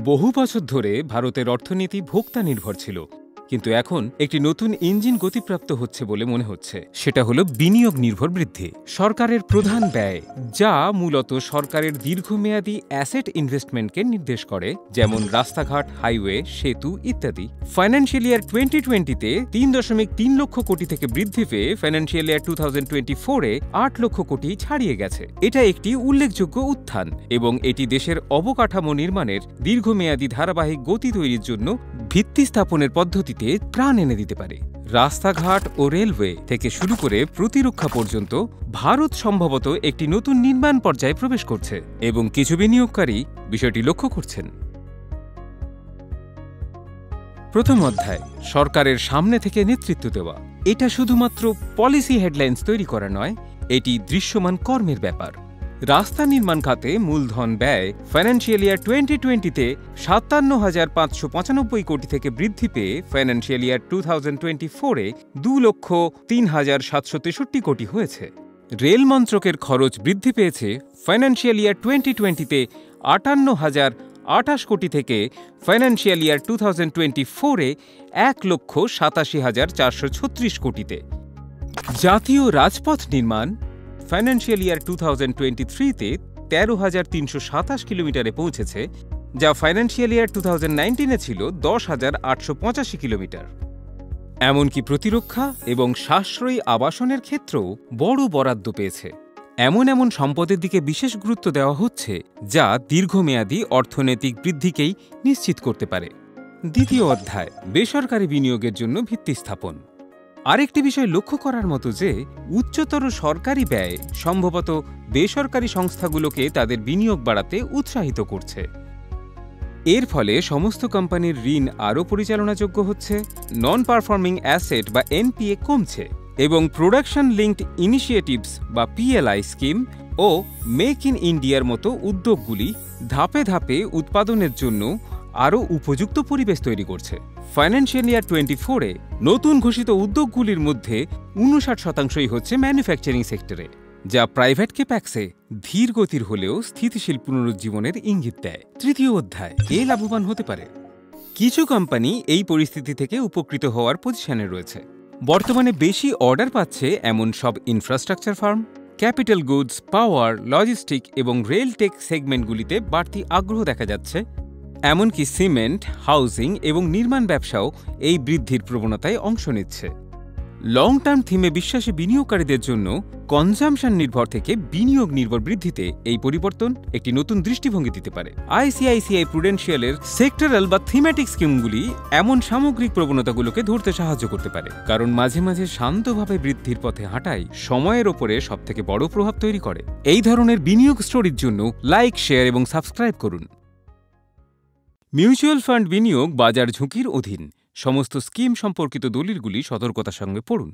বহু বছর ধরে ভারতের অর্থনীতি ভোক্তা নির্ভর ছিল, কিন্তু এখন একটি নতুন ইঞ্জিন গতিপ্রাপ্ত হচ্ছে বলে মনে হচ্ছে। সেটা হলো বিনিয়োগ নির্ভর বৃদ্ধি। সরকারের প্রধান ব্যয়, যা মূলত সরকারের দীর্ঘমেয়াদী অ্যাসেট ইনভেস্টমেন্টকে নির্দেশ করে, যেমন রাস্তাঘাট, হাইওয়ে, সেতু ইত্যাদি। ফাইন্যান্সিয়াল ইয়ার 2020-তে 3.3 লক্ষ কোটি থেকে বৃদ্ধি পেয়ে ফাইন্যান্সিয়াল ইয়ার 2024-এ 8 লক্ষ কোটি ছাড়িয়ে গেছে। এটা একটি উল্লেখযোগ্য উত্থান এবং এটি দেশের অবকাঠামো নির্মাণের দীর্ঘমেয়াদী ধারাবাহিক গতি তৈরির জন্য ভিত্তি স্থাপনের পদ্ধতিতে প্রাণ এনে দিতে পারে। রাস্তাঘাট ও রেলওয়ে থেকে শুরু করে প্রতিরক্ষা পর্যন্ত ভারত সম্ভবত একটি নতুন নির্মাণ পর্যায়ে প্রবেশ করছে এবং কিছু বিনিয়োগকারী বিষয়টি লক্ষ্য করছেন। প্রথম অধ্যায়, সরকারের সামনে থেকে নেতৃত্ব দেওয়া। এটা শুধুমাত্র পলিসি হেডলাইন্স তৈরি করা নয়, এটি দৃশ্যমান কর্মের ব্যাপার। রাস্তা নির্মাণ খাতে মূলধন ব্যয় ফাইন্যান্সিয়াল ইয়ার 2020-তে 57,595 কোটি থেকে বৃদ্ধি পেয়ে ফাইন্যান্সিয়াল ইয়ার 2024-এ 2,03,763 কোটি হয়েছে। রেল মন্ত্রকের খরচ বৃদ্ধি পেয়েছে ফাইন্যান্সিয়াল ইয়ার 2020-তে 58,028 কোটি থেকে ফাইন্যান্সিয়াল ইয়ার 2024-এ 1,87,436 কোটিতে। জাতীয় রাজপথ নির্মাণ ফাইন্যান্সিয়াল ইয়ার 2023-তে 13,327 কিলোমিটারে পৌঁছেছে, যা ফাইন্যান্সিয়াল ইয়ার 2019-এ ছিল 10,885 কিলোমিটার। এমনকি প্রতিরক্ষা এবং সাশ্রয়ী আবাসনের ক্ষেত্রেও বড় বরাদ্দ পেয়েছে। এমন সম্পদের দিকে বিশেষ গুরুত্ব দেওয়া হচ্ছে, যা দীর্ঘমেয়াদী অর্থনৈতিক বৃদ্ধিকেই নিশ্চিত করতে পারে। দ্বিতীয় অধ্যায়, বেসরকারি বিনিয়োগের জন্য ভিত্তি স্থাপন। আরেকটি বিষয় লক্ষ্য করার মতো যে, উচ্চতর সরকারি ব্যয় সম্ভবত বেসরকারি সংস্থাগুলোকে তাদের বিনিয়োগ বাড়াতে উৎসাহিত করছে। এর ফলে সমস্ত কোম্পানির ঋণ আরও পরিচালনাযোগ্য হচ্ছে, নন পারফর্মিং অ্যাসেট বা এনপিএ কমছে এবং প্রোডাকশন লিঙ্কড ইনিশিয়েটিভস বা পিএলআই স্কিম ও মেক ইন ইন্ডিয়ার মতো উদ্যোগগুলি ধাপে ধাপে উৎপাদনের জন্য আরও উপযুক্ত পরিবেশ তৈরি করছে। ফাইন্যান্সিয়াল ইয়ার 24-এ নতুন ঘোষিত উদ্যোগগুলির মধ্যে 59%ই হচ্ছে ম্যানুফ্যাকচারিং সেক্টরে, যা প্রাইভেট ক্যাপেক্সে ধীর গতির হলেও স্থিতিশীল পুনরুজ্জীবনের ইঙ্গিত দেয়। তৃতীয় অধ্যায়, লাভবান হতে পারে। কিছু কোম্পানি এই পরিস্থিতি থেকে উপকৃত হওয়ার পজিশনে রয়েছে। বর্তমানে বেশি অর্ডার পাচ্ছে এমন সব ইনফ্রাস্ট্রাকচার ফার্ম, ক্যাপিটাল গুডস, পাওয়ার, লজিস্টিক এবং রেল টেক সেগমেন্টগুলিতে বাড়তি আগ্রহ দেখা যাচ্ছে। এমনকি সিমেন্ট, হাউজিং এবং নির্মাণ ব্যবসাও এই বৃদ্ধির প্রবণতায় অংশ নিচ্ছে। লং টার্ম থিমে বিশ্বাসী বিনিয়োগকারীদের জন্য কনজাম্পশন নির্ভর থেকে বিনিয়োগ নির্ভর বৃদ্ধিতে এই পরিবর্তন একটি নতুন দৃষ্টিভঙ্গি দিতে পারে। আইসিআইসিআই প্রুডেন্সিয়ালের সেক্টরাল বা থিমেটিক স্কিমগুলি এমন সামগ্রিক প্রবণতাগুলোকে ধরতে সাহায্য করতে পারে, কারণ মাঝে মাঝে শান্তভাবে বৃদ্ধির পথে হাঁটাই সময়ের ওপরে সবথেকে বড় প্রভাব তৈরি করে। এই ধরনের বিনিয়োগ স্টোরির জন্য লাইক, শেয়ার এবং সাবস্ক্রাইব করুন। মিউচুয়াল ফান্ড বিনিয়োগ বাজার ঝুঁকির অধীন। সমস্ত স্কিম সম্পর্কিত দলিলগুলি সতর্কতার সঙ্গে পড়ুন।